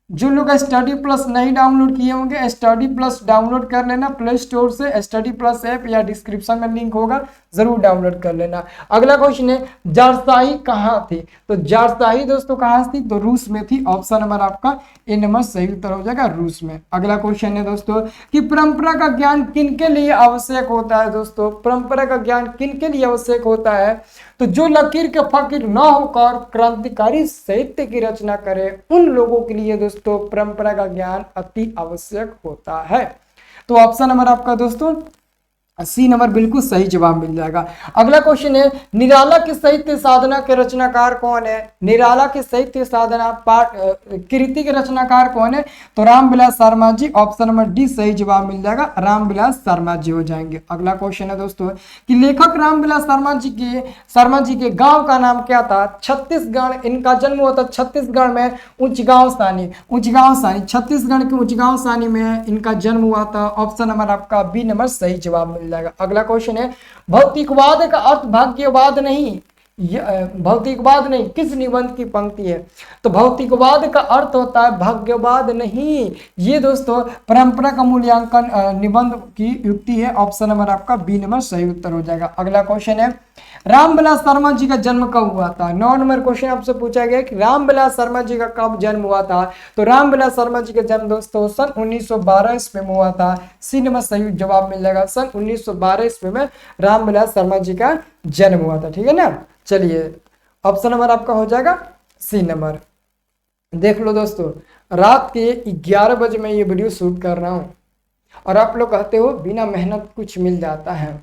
जो लोग स्टडी प्लस नहीं डाउनलोड किए होंगे, स्टडी प्लस डाउनलोड कर लेना प्ले स्टोर से। स्टडी प्लस ऐप या डिस्क्रिप्शन में लिंक होगा, जरूर डाउनलोड कर लेना। अगला क्वेश्चन है, जारशाही कहाँ थी? तो जारशाही दोस्तों कहाँ थी? तो रूस में थी। ऑप्शन नंबर आपका ए नंबर सही उत्तर हो जाएगा, रूस में। अगला क्वेश्चन है दोस्तों कि परंपरा का ज्ञान किन के लिए आवश्यक होता है? दोस्तों परंपरा का ज्ञान किन के लिए आवश्यक होता है? तो जो लकीर के फकीर न होकर क्रांतिकारी साहित्य की रचना करे, उन लोगों के लिए दोस्तों परंपरा का ज्ञान अति आवश्यक होता है। तो ऑप्शन नंबर आपका दोस्तों सी नंबर बिल्कुल सही जवाब मिल जाएगा। अगला क्वेश्चन है, निराला के साहित्य साधना के रचनाकार कौन है? निराला के साहित्य साधना कृति के रचनाकार कौन है? तो Ramvilas Sharma ji. Option number D सही जवाब मिल जाएगा, रामविलास शर्मा जी हो जाएंगे। अगला क्वेश्चन है दोस्तों कि लेखक रामविलास शर्मा जी के गांव का नाम क्या था? छत्तीसगढ़। इनका जन्म हुआ था छत्तीसगढ़ में उचगांव सानी। छत्तीसगढ़ के उचगांव सानी में इनका जन्म हुआ था। ऑप्शन नंबर आपका बी नंबर सही जवाब मिल जाएगा। अगला क्वेश्चन है, भौतिकवाद का अर्थ भाग्यवाद नहीं, भौतिकवाद नहीं किस निबंध की पंक्ति है? तो भौतिकवाद का अर्थ होता है भाग्यवाद नहीं। ये दोस्तों परंपरा का मूल्यांकन निबंध की युक्ति है। ऑप्शन नंबर आपका बी नंबर सही उत्तर हो जाएगा। अगला क्वेश्चन है, रामविलास शर्मा जी का जन्म कब हुआ था? 9 नंबर क्वेश्चन आपसे पूछा गया कि रामविलास शर्मा जी का कब जन्म हुआ था। तो रामविलास शर्मा जी का जन्म दोस्तों सन 1912 ईस्वी में हुआ था। सी नंबर सही जवाब मिल जाएगा, सन 1912 ईस्वी में रामविलास शर्मा जी का जन्म हुआ था। ठीक है ना। चलिए ऑप्शन नंबर आपका हो जाएगा सी नंबर। देख लो दोस्तों, रात के 11 बजे मैं ये वीडियो शूट कर रहा हूँ और आप लोग कहते हो बिना मेहनत कुछ मिल जाता है।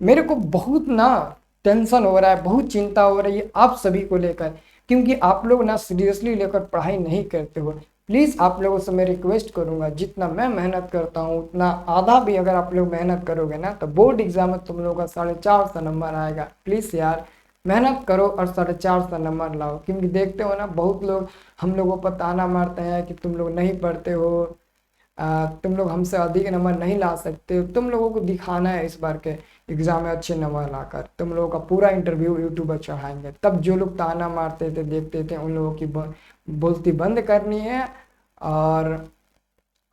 मेरे को बहुत ना टेंशन हो रहा है, बहुत चिंता हो रही है आप सभी को लेकर, क्योंकि आप लोग ना सीरियसली लेकर पढ़ाई नहीं करते हो। प्लीज़ आप लोगों से मैं रिक्वेस्ट करूंगा, जितना मैं मेहनत करता हूँ उतना आधा भी अगर आप लोग मेहनत करोगे ना तो बोर्ड एग्जाम में तुम लोगों का 450 नंबर आएगा। प्लीज़ यार मेहनत करो और 450 नंबर लाओ, क्योंकि देखते हो ना बहुत लोग हम लोगों पर ताना मारते हैं कि तुम लोग नहीं पढ़ते हो, तुम लोग हमसे अधिक नंबर नहीं ला सकते। तुम लोगों को दिखाना है इस बार के एग्जाम में अच्छे नंबर लाकर, तुम लोगों का पूरा इंटरव्यू यूट्यूब पर चढ़ाएंगे। तब जो लोग ताना मारते थे देखते थे उन लोगों की बोलती बंद करनी है और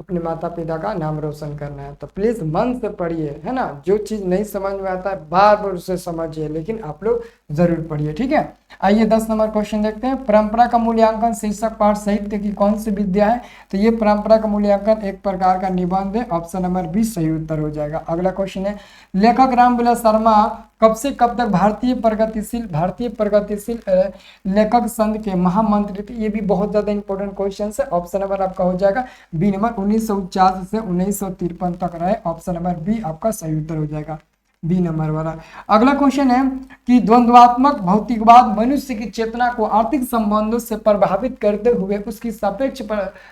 अपने माता पिता का नाम रोशन करना है। तो प्लीज मन से पढ़िए, है ना। जो चीज नहीं समझ में आता है बार बार उसे समझिए, लेकिन आप लोग जरूर पढ़िए। ठीक है, आइए 10 नंबर क्वेश्चन देखते हैं। परंपरा का मूल्यांकन शीर्षक पाठ साहित्य की कौन सी विद्या है? तो ये परंपरा का मूल्यांकन एक प्रकार का निबंध है। ऑप्शन नंबर बी सही उत्तर हो जाएगा। अगला क्वेश्चन है, लेखक रामविलास शर्मा कब से कब तक भारतीय प्रगतिशील लेखक संघ के महामंत्री थे? ये भी बहुत ज्यादा इंपॉर्टेंट क्वेश्चन है। ऑप्शन नंबर आपका हो जाएगा बी नंबर 1949 से 1953 तक रहे। ऑप्शन नंबर बी आपका सही उत्तर हो जाएगा, बी नंबर वाला। अगला क्वेश्चन है कि द्वंद्वात्मक भौतिकवाद मनुष्य की चेतना को आर्थिक संबंधों से प्रभावित करते हुए उसकी सापेक्ष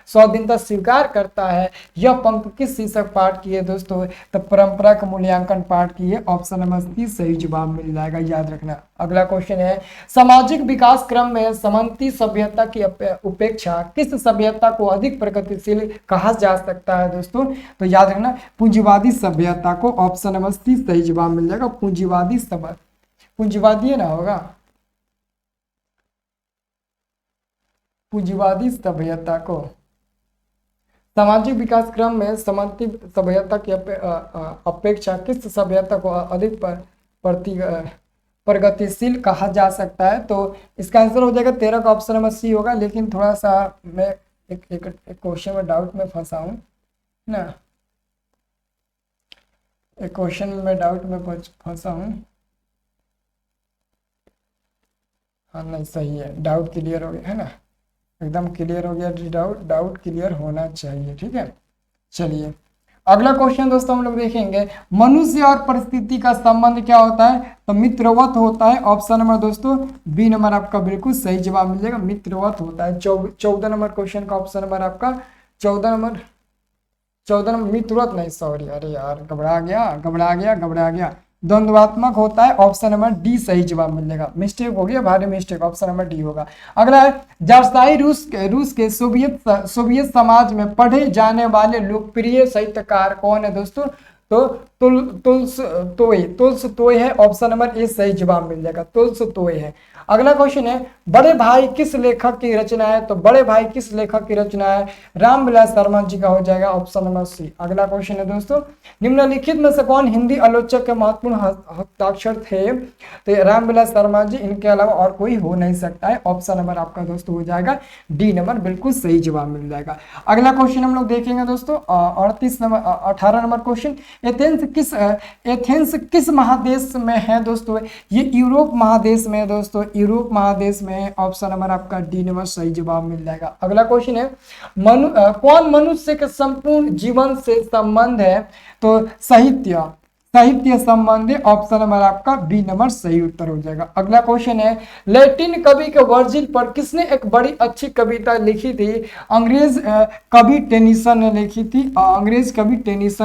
स्वाधीनता स्वीकार करता है। यह पंक्ति किस शीर्षक पाठ की है दोस्तों? तो परंपरा का मूल्यांकन पाठ की है। ऑप्शन नंबर सी सही जवाब मिल जाएगा, याद रखना। अगला क्वेश्चन है, सामाजिक विकास क्रम में समन्वयी सभ्यता की उपेक्षा किस सभ्यता को अधिक प्रगतिशील कहा जा सकता है दोस्तों? तो याद रखना पूंजीवादी सभ्यता को। ऑप्शन नंबर सी सही जवाब मिल जाएगा, पूंजीवादी सभ्यता। पूंजीवादी ना होगा, पूंजीवादी सभ्यता को। सामाजिक विकास क्रम में समन्वयी सभ्यता की अपेक्षा किस सभ्यता को अधिक प्रगतिशील कहा जा सकता है? तो इसका आंसर हो जाएगा 13 का ऑप्शन नंबर सी होगा। लेकिन थोड़ा सा मैं एक क्वेश्चन में डाउट में फंसा हूँ ना, एक क्वेश्चन में डाउट में फंसा हूँ। हाँ नहीं सही है, डाउट क्लियर हो गया है ना, एकदम क्लियर हो गया। डाउट क्लियर होना चाहिए। ठीक है, चलिए अगला क्वेश्चन दोस्तों हम लोग देखेंगे, मनुष्य और परिस्थिति का संबंध क्या होता है? तो मित्रवत होता है। ऑप्शन नंबर दोस्तों बी नंबर आपका बिल्कुल सही जवाब मिल जाएगा, मित्रवत होता है। 14 नंबर क्वेश्चन का ऑप्शन नंबर आपका 14 नंबर मित्रवत नहीं, सॉरी, अरे यार घबरा गया। द्वंद्वात्मक होता है। ऑप्शन नंबर डी सही जवाब मिल जाएगा, मिस्टेक हो गया, भारी मिस्टेक, ऑप्शन नंबर डी होगा। अगला है, जारसाई रूस के सोवियत समाज में पढ़े जाने वाले लोकप्रिय साहित्यकार कौन है दोस्तों? तो तुल्सतोय है। ऑप्शन नंबर ए सही जवाब मिल जाएगा, तुल्सतोय है। अगला क्वेश्चन है, बड़े भाई किस लेखक की रचना है? तो बड़े भाई किस लेखक की रचना है? रामविलास शर्मा जी का हो जाएगा, ऑप्शन नंबर सी। अगला क्वेश्चन है दोस्तों, निम्नलिखित में से कौन हिंदी आलोचक के महत्वपूर्ण हस्ताक्षर थे? तो रामविलास शर्मा जी, इनके अलावा और कोई हो नहीं सकता है। ऑप्शन नंबर आपका दोस्तों हो जाएगा डी नंबर, बिल्कुल सही जवाब मिल जाएगा। अगला क्वेश्चन हम लोग देखेंगे दोस्तों 18 नंबर क्वेश्चन, एथेंस किस महादेश में है दोस्तों? ये यूरोप महादेश में है दोस्तों, यूरोप महादेश में। ऑप्शन नंबर आपका डी नंबर सही जवाब मिल जाएगा। अगला क्वेश्चन है, कौन मनुष्य के संपूर्ण जीवन से संबंध है? तो साहित्य संबंध है। ऑप्शन नंबर आपका बी नंबर सही उत्तर हो जाएगा। अगला क्वेश्चन है, लैटिन कवि के वर्जिल पर किसने एक बड़ी अच्छी कविता लिखी थी? अंग्रेज कवि टेनिसन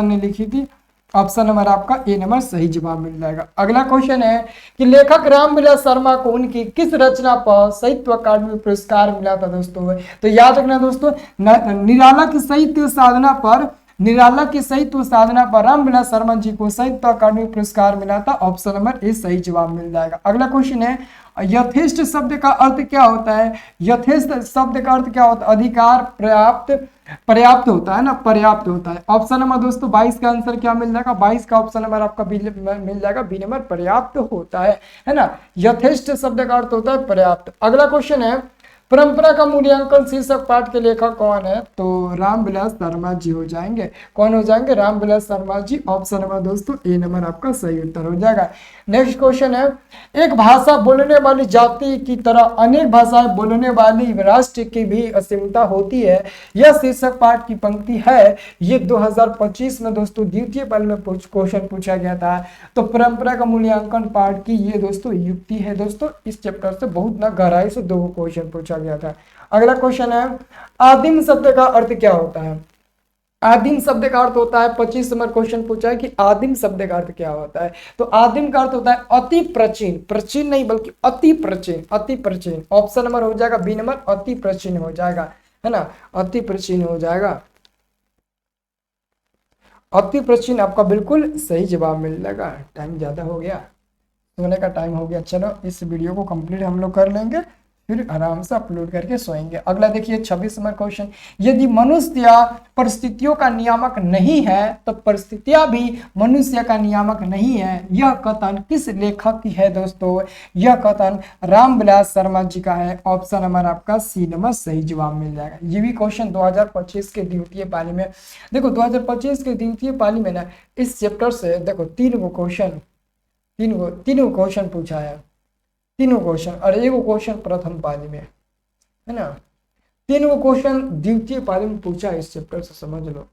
ने लिखी थी। ऑप्शन नंबर आपका ए नंबर सही जवाब मिल जाएगा। अगला क्वेश्चन है कि लेखक रामविलास शर्मा को उनकी किस रचना पर साहित्य अकादमी पुरस्कार मिला था दोस्तों? तो याद रखना दोस्तों, निराला की साहित्य साधना पर रामविलास शर्मा जी को साहित्य अकादमी पुरस्कार मिला था। ऑप्शन नंबर ए सही जवाब मिल जाएगा। अगला क्वेश्चन है, यथेष्ट शब्द का अर्थ क्या होता है? यथेष्ट शब्द का अर्थ क्या होता है? अधिकार, पर्याप्त, पर्याप्त होता है ना, पर्याप्त होता है। ऑप्शन नंबर दोस्तों 22 का आंसर क्या मिल जाएगा? 22 का ऑप्शन नंबर आपका मिल जाएगा बी नंबर, पर्याप्त होता है ना। यथेष्ट शब्द का अर्थ होता है पर्याप्त। अगला क्वेश्चन है, परंपरा का मूल्यांकन शीर्षक पाठ के लेखक कौन है? तो रामविलास शर्मा जी हो जाएंगे। कौन हो जाएंगे? रामविलास शर्मा जी। ऑप्शन नंबर दोस्तों ए नंबर आपका सही उत्तर हो जाएगा। नेक्स्ट क्वेश्चन है, एक भाषा बोलने वाली जाति की तरह अनेक भाषाएं बोलने वाली राष्ट्र की भी असीमता होती है, यह शीर्षक पाठ की पंक्ति है। ये 2025 में दोस्तों द्वितीय पल में क्वेश्चन पूछा गया था। तो परंपरा का मूल्यांकन पाठ की ये दोस्तों युक्ति है। दोस्तों इस चैप्टर से बहुत ना गहराई से 2 क्वेश्चन पूछा गया था। अगला क्वेश्चन है, आदिम शब्द का अर्थ क्या होता है? आदिम शब्द का अर्थ होता है, 25 नंबर क्वेश्चन पूछा है कि आदिम शब्द का अर्थ क्या होता है? तो आदिम का अर्थ होता है अति प्राचीन, प्राचीन नहीं बल्कि अति प्राचीन, अति प्राचीन। ऑप्शन नंबर हो जाएगा बी नंबर, अति प्राचीन हो जाएगा, है ना, अति प्राचीन हो जाएगा। अति प्राचीन आपका बिल्कुल सही जवाब मिल जाएगा। टाइम ज्यादा हो गया, सोने का टाइम हो गया। चलो इस वीडियो को कंप्लीट हम लोग कर लेंगे, फिर आराम से अपलोड करके सोएंगे। अगला देखिए 26 नंबर क्वेश्चन, यदि मनुष्य परिस्थितियों का नियामक नहीं है तो परिस्थितियां भी मनुष्य का नियामक नहीं है, यह कथन किस लेखक की है? दोस्तों यह कथन रामविलास शर्मा जी का है। ऑप्शन नंबर आपका सी नंबर सही जवाब मिल जाएगा। ये भी क्वेश्चन 2025 के द्वितीय पाली में, देखो 2025 के द्वितीय पाली में ना इस चैप्टर से देखो 3 क्वेश्चन पूछा है, 3 क्वेश्चन, और 1 क्वेश्चन प्रथम पाली में, है ना। 3 क्वेश्चन द्वितीय पाली में पूछा है इस चैप्टर से, समझ लो,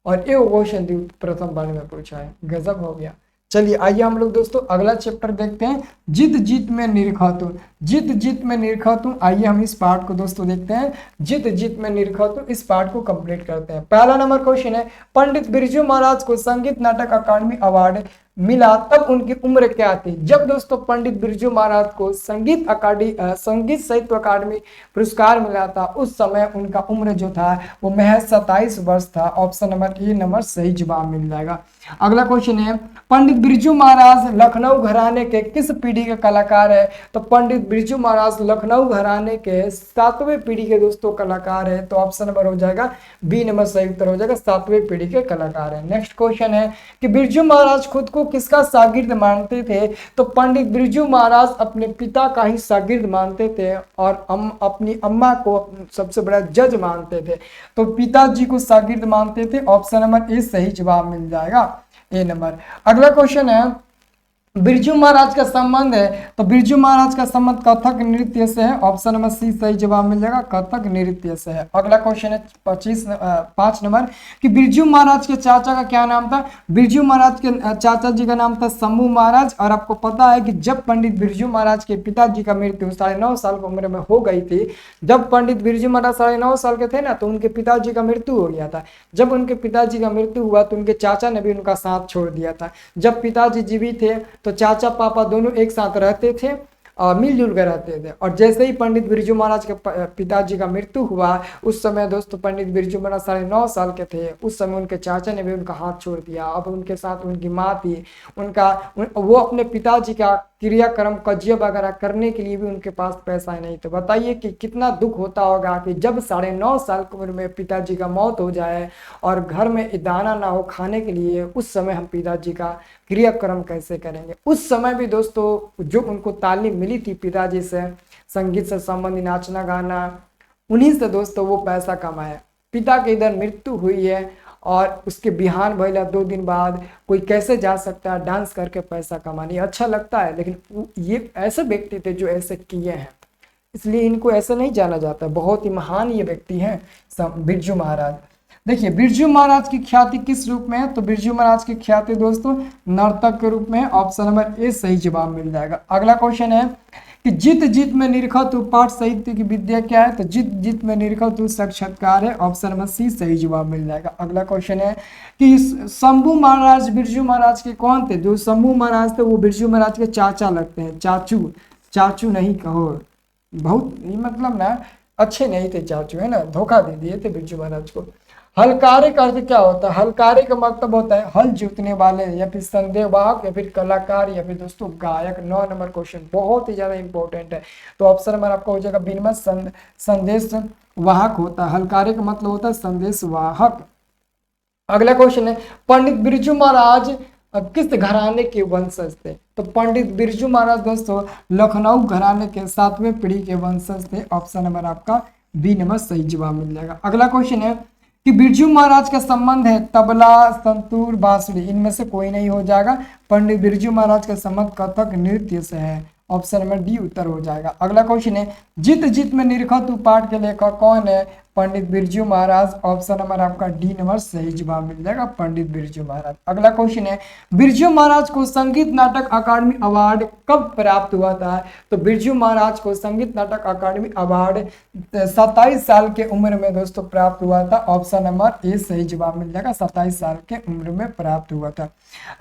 और 1 क्वेश्चन प्रथम पाली में पूछा है। गजब हो गया। चलिए आइए हम लोग दोस्तों अगला चैप्टर देखते हैं, जित जित में निरखतु। जित जित में निरखतु, आइए हम इस पार्ट को दोस्तों देखते हैं। जित जित में निरखतु, इस पार्ट को कंप्लीट करते हैं। पहला नंबर क्वेश्चन है, पंडित बिरजू महाराज को संगीत नाटक अकादमी अवार्ड मिला तब उनकी उम्र क्या थी? जब दोस्तों पंडित बिरजू महाराज को संगीत साहित्य अकादमी पुरस्कार मिला था, उस समय उनका उम्र जो था वो महज 27 वर्ष था। ऑप्शन नंबर ए नंबर सही जवाब मिल जाएगा। अगला क्वेश्चन है, पंडित बिरजू महाराज लखनऊ घराने के किस पीढ़ी के कलाकार है? तो पंडित बिरजू महाराज लखनऊ घराने के 7वें पीढ़ी के दोस्तों कलाकार है। तो ऑप्शन नंबर हो जाएगा बी नंबर सही उत्तर हो जाएगा, 7वें पीढ़ी के कलाकार है। नेक्स्ट क्वेश्चन है कि बिरजू महाराज खुद को किसका शागिर्द मानते थे? तो पंडित बिरजू महाराज अपने पिता का ही शागिर्द मानते थे और अपनी अम्मा को सबसे बड़ा जज मानते थे। तो पिताजी को शागिर्द मानते थे। ऑप्शन नंबर ए सही जवाब मिल जाएगा, ए नंबर। अगला क्वेश्चन है, बिरजू महाराज का संबंध है, तो बिरजू महाराज का संबंध कथक नृत्य से है। ऑप्शन नंबर सी सही जवाब मिल जाएगा, कथक नृत्य से है। अगला क्वेश्चन है 5 नंबर कि बिरजू महाराज के चाचा का क्या नाम था? बिरजू महाराज के चाचा जी का नाम था शंभू महाराज। और आपको पता है कि जब पंडित बिरजू महाराज के पिताजी का मृत्यु 9.5 साल की उम्र में हो गई थी, जब पंडित बिरजू महाराज 9.5 साल के थे ना, तो उनके पिताजी का मृत्यु हो गया था। जब उनके पिताजी का मृत्यु हुआ तो उनके चाचा ने भी उनका साथ छोड़ दिया था। जब पिताजी जीवित थे तो चाचा पापा दोनों एक साथ रहते थे और मिलजुल कर रहते थे। और जैसे ही पंडित बिरजू महाराज के पिताजी का मृत्यु हुआ, उस समय दोस्तों पंडित बिरजू महाराज 9.5 साल के थे। उस समय उनके चाचा ने भी उनका हाथ छोड़ दिया। अब उनके साथ उनकी माँ थी, वो अपने पिताजी का क्रियाक्रम कजिया वगैरह करने के लिए भी उनके पास पैसा नहीं। तो बताइए कि कितना दुख होता होगा कि जब 9.5 साल की उम्र में पिताजी का मौत हो जाए और घर में दाना ना हो खाने के लिए, उस समय हम पिताजी का क्रियाक्रम कैसे करेंगे? उस समय भी दोस्तों जो उनको तालीम मिली थी पिताजी से, संगीत से संबंधित नाचना गाना, उन्हीं से दोस्तों वो पैसा कमाया। पिता के इधर मृत्यु हुई है और उसके बिहान भइला 2 दिन बाद कोई कैसे जा सकता है डांस करके पैसा कमाने? अच्छा लगता है, लेकिन ये ऐसे व्यक्ति थे जो ऐसे किए हैं, इसलिए इनको ऐसा नहीं जाना जाता। बहुत ही महान ये व्यक्ति हैं बिरजू महाराज। देखिए बिरजू महाराज की ख्याति किस रूप में है? तो बिरजू महाराज की ख्याति दोस्तों नर्तक के रूप में है। ऑप्शन नंबर ए सही जवाब मिल जाएगा। अगला क्वेश्चन है कि जित जित में निरखतु पाठ साहित्य की विद्या क्या है? तो जित जित में निरखतु साक्षात्कार है। ऑप्शन नंबर सी सही जवाब मिल जाएगा। अगला क्वेश्चन है कि शंभू महाराज बिरजू महाराज के कौन थे? जो शंभू महाराज थे वो बिरजू महाराज के चाचा लगते हैं। चाचू नहीं कहो, बहुत मतलब ना अच्छे नहीं थे चाचू, है ना, धोखा दे दिए थे बिरजू महाराज को। हलकारे का अर्थ क्या होता है? हलकारे का मतलब होता है हल जोतने वाले, या फिर संदेहवाहक, या फिर कलाकार, या फिर दोस्तों गायक। 9 नंबर क्वेश्चन बहुत ही ज्यादा इंपॉर्टेंट है। तो ऑप्शन नंबर आपका हो जाएगा बी नंबर, संदेश वाहक होता है। हलकारे का मतलब होता है संदेश वाहक। अगला क्वेश्चन है, पंडित बिरजू महाराज किस घराने के वंशज थे? तो पंडित बिरजू महाराज दोस्तों लखनऊ घराने के 7वें पीढ़ी के वंशज थे। ऑप्शन नंबर आपका बी नंबर सही जवाब मिल जाएगा। अगला क्वेश्चन है कि बिरजू महाराज का संबंध है तबला, संतूर, बांसुरी, इनमें से कोई नहीं हो जाएगा। पंडित बिरजू महाराज का संबंध कथक नृत्य से है। ऑप्शन नंबर डी उत्तर हो जाएगा। अगला क्वेश्चन है, जित जित में निरखा तू पाठ के लेखक कौन है? पंडित बिरजू महाराज। ऑप्शन नंबर आपका डी नंबर सही जवाब मिल जाएगा, पंडित बिरजू महाराज। अगला क्वेश्चन है, बिरजू महाराज को संगीत नाटक अकादमी अवार्ड कब प्राप्त हुआ था? तो बिरजू महाराज को संगीत नाटक अकादमी अवार्ड 27 साल के उम्र में दोस्तों प्राप्त हुआ था। ऑप्शन नंबर ए सही जवाब मिल जाएगा, 27 साल के उम्र में प्राप्त हुआ था।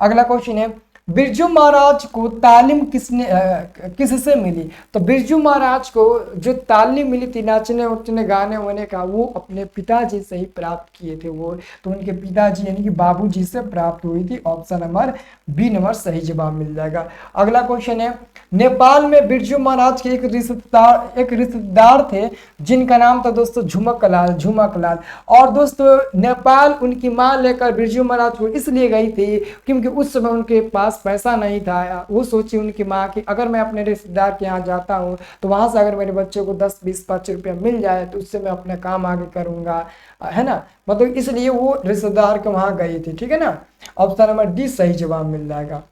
अगला क्वेश्चन है, बिरजू महाराज को तालीम किससे मिली? तो बिरजू महाराज को जो तालीम मिली थी नाचने उठने गाने वाने का, वो अपने पिताजी से ही प्राप्त किए थे। वो तो उनके पिताजी यानी कि बाबूजी से प्राप्त हुई थी। ऑप्शन नंबर बी नंबर सही जवाब मिल जाएगा। अगला क्वेश्चन है, नेपाल में बिरजू महाराज के एक रिश्तेदार थे जिनका नाम था दोस्तों झुमक लाल। और दोस्तों नेपाल उनकी मां लेकर बिरजू महाराज को इसलिए गई थी क्योंकि उस समय उनके पास पैसा नहीं था। वो सोची उनकी माँ कि अगर मैं अपने रिश्तेदार के यहाँ जाता हूँ तो वहां से अगर मेरे बच्चे को 10, 20, 5 रुपया मिल जाए तो उससे मैं अपना काम आगे करूंगा, है ना, मतलब इसलिए वो रिश्तेदार के वहां गई थी। ठीक है ना, ऑप्शन नंबर डी सही जवाब मिल जाएगा।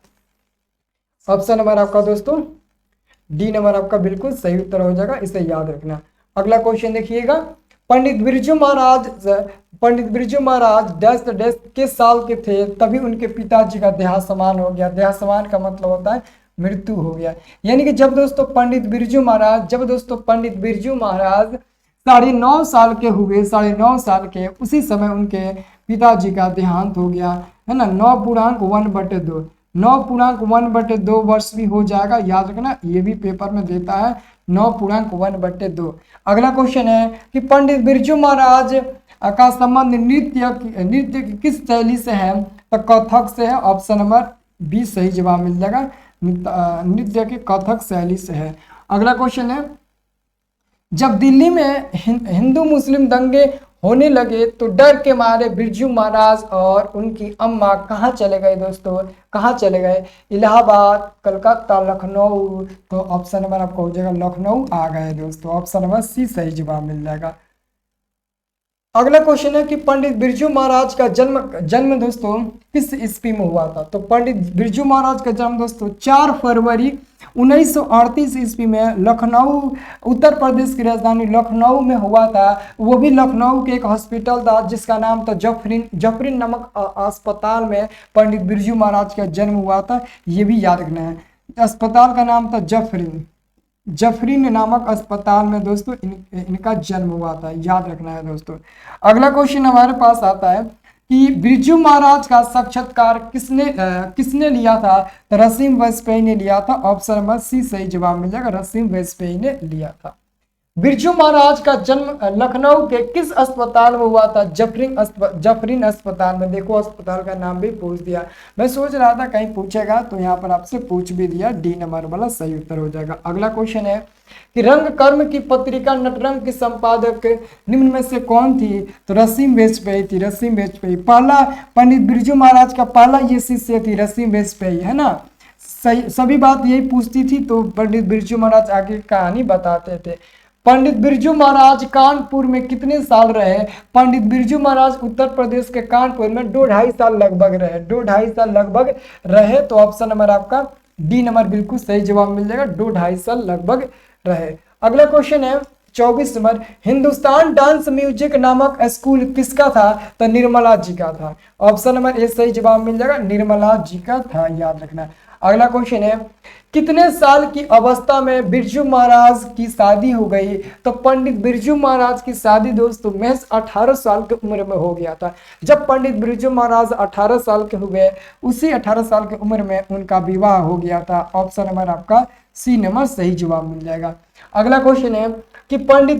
ऑप्शन नंबर आपका दोस्तों डी नंबर आपका बिल्कुल सही उत्तर हो जाएगा, इसे याद रखना। अगला क्वेश्चन देखिएगा, पंडित बिरजू महाराज डैश डैश किस साल के थे तभी उनके पिताजी का देहांतमान हो गया? देहांतमान का मतलब होता है मृत्यु हो गया। यानी कि जब दोस्तों पंडित बिरजू महाराज 9.5 साल के हुए, 9.5 साल के, उसी समय उनके पिताजी का देहांत हो गया, है ना। 9.1/2 9.1/2 वर्ष भी हो जाएगा, याद रखना, ये भी पेपर में देता है 9.1/2। अगला क्वेश्चन है कि पंडित बिरजू महाराज का संबंध नृत्य की किस शैली से है? तो कथक से है। ऑप्शन नंबर बी सही जवाब मिल जाएगा, नृत्य की कथक शैली से है। अगला क्वेश्चन है, जब दिल्ली में हिंदू मुस्लिम दंगे होने लगे तो डर के मारे बिरजू महाराज और उनकी अम्मा कहाँ चले गए दोस्तों? कहाँ चले गए? इलाहाबाद, कलकत्ता, लखनऊ। तो ऑप्शन नंबर आपको हो जाएगा लखनऊ आ गए दोस्तों। ऑप्शन नंबर सी सही जवाब मिल जाएगा। अगला क्वेश्चन है कि पंडित बिरजू महाराज का जन्म दोस्तों किस ईस्वी में हुआ था? तो पंडित बिरजू महाराज का जन्म दोस्तों 4 फरवरी 1938 ईस्वी में लखनऊ, उत्तर प्रदेश की राजधानी लखनऊ में हुआ था। वो भी लखनऊ के एक हॉस्पिटल था जिसका नाम था जफरीन नामक अस्पताल में पंडित बिरजू महाराज का जन्म हुआ था। ये भी याद रखना है, अस्पताल का नाम था जफरीन नामक अस्पताल में दोस्तों इनका जन्म हुआ था, याद रखना है दोस्तों। अगला क्वेश्चन हमारे पास आता है कि बिरजू महाराज का साक्षात्कार किसने लिया था? तो रसीम वाजपेयी ने लिया था। ऑप्शन नंबर सी सही जवाब मिल जाएगा, रसीम वाजपेयी ने लिया था। बिरजू महाराज का जन्म लखनऊ के किस अस्पताल में हुआ था? जफरीन अस्पताल में। देखो अस्पताल का नाम भी पूछ दिया, मैं सोच रहा था कहीं पूछेगा तो यहाँ पर आपसे पूछ भी दिया, डी नंबर वाला सही उत्तर हो जाएगा। अगला क्वेश्चन है कि रंग कर्म की पत्रिका नटरंग की संपादक निम्न में से कौन थी? तो रसीम वाजपेयी थी, रसीम वाजपेयी। पहला पंडित बिरजू महाराज का पहला ये शिष्य थी रसीम वाजपेयी, है ना। सभी बात यही पूछती थी तो पंडित बिरजू महाराज आगे कहानी बताते थे। पंडित बिरजू महाराज कानपुर में कितने साल रहे? पंडित बिरजू महाराज उत्तर प्रदेश के कानपुर में 2-2.5 साल लगभग रहे, 2-2.5 साल लगभग रहे। तो ऑप्शन नंबर आपका डी नंबर बिल्कुल सही जवाब मिल जाएगा, 2-2.5 साल लगभग रहे। अगला क्वेश्चन है 24 नंबर, हिंदुस्तान डांस म्यूजिक नामक स्कूल किसका था? तो निर्मला जी का था। ऑप्शन नंबर ए सही जवाब मिल जाएगा, निर्मला जी का था, याद रखना। अगला क्वेश्चन है, कितने साल की अवस्था में बिरजू महाराज की शादी हो गई? तो पंडित बिरजू महाराज की शादी दोस्तों महज 18 साल की उम्र में हो गया था। जब पंडित बिरजू महाराज 18 साल के हुए, उसी 18 साल की उम्र में उनका विवाह हो गया था। ऑप्शन नंबर आपका सी नंबर सही जवाब मिल जाएगा। अगला क्वेश्चन है कि पंडित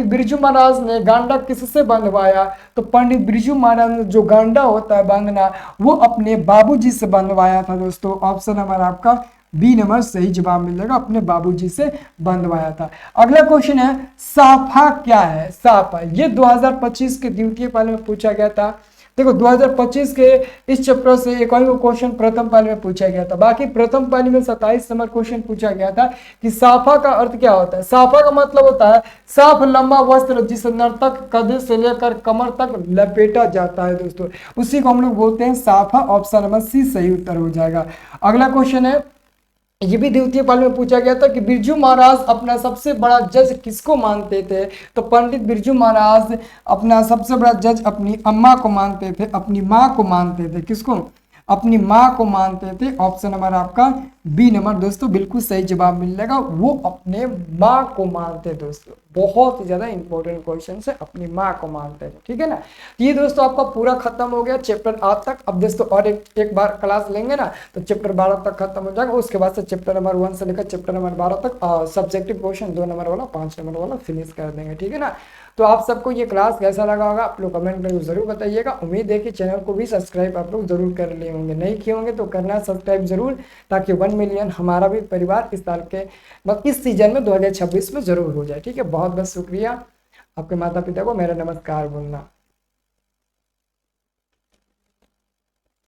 बिरजू महाराज ने गांडा किससे बंधवाया? तो पंडित बिरजू महाराज ने जो गांडा होता है बांधना, वो अपने बाबूजी से बंधवाया था दोस्तों। ऑप्शन नंबर आपका बी नंबर सही जवाब मिलेगा, अपने बाबूजी से बंधवाया था। अगला क्वेश्चन है साफा क्या है? साफा ये 2025 के द्वितीय पाली में पूछा गया था। देखो 2025 के इस चैप्टर से एक और क्वेश्चन प्रथम पाली में पूछा गया था। बाकी प्रथम पाली में 27 नंबर क्वेश्चन पूछा गया था कि साफा का अर्थ क्या होता है। साफा का मतलब होता है साफ लंबा वस्त्र जिसे नर्तक कंधे से लेकर कमर तक लपेटा जाता है दोस्तों, उसी को हम लोग बोलते हैं साफा। ऑप्शन नंबर सी सही उत्तर हो जाएगा। अगला क्वेश्चन है, ये भी द्वितीय पाली में पूछा गया था कि बिरजू महाराज अपना सबसे बड़ा जज किसको मानते थे? तो पंडित बिरजू महाराज अपना सबसे बड़ा जज अपनी अम्मा को मानते थे, अपनी माँ को मानते थे। किसको? अपनी माँ को मानते थे। ऑप्शन नंबर आपका बी नंबर दोस्तों बिल्कुल सही जवाब मिलेगा, वो अपने माँ को मानते दोस्तों। बहुत ही ज्यादा इंपॉर्टेंट क्वेश्चन है, अपनी माँ को मानते थे, ठीक है ना। ये दोस्तों आपका पूरा खत्म हो गया चैप्टर 8 तक। अब दोस्तों और एक बार क्लास लेंगे ना तो चैप्टर 12 तक खत्म हो जाएगा। उसके बाद से चैप्टर नंबर 1 से लेकर चैप्टर नंबर 12 तक सब्जेक्टिव क्वेश्चन 2 नंबर वाला 5 नंबर वाला फिनिश कर देंगे, ठीक है ना। तो आप सबको ये क्लास कैसा लगा होगा आप लोग कमेंट करके जरूर बताइएगा। उम्मीद है कि चैनल को भी सब्सक्राइब आप लोग जरूर कर लिए होंगे, नहीं किए होंगे तो करना सब्सक्राइब जरूर, ताकि 1 मिलियन हमारा भी परिवार इस साल के मतलब इस सीजन में 2026 में जरूर हो जाए, ठीक है। बहुत बहुत शुक्रिया। आपके माता पिता को मेरा नमस्कार बोलना।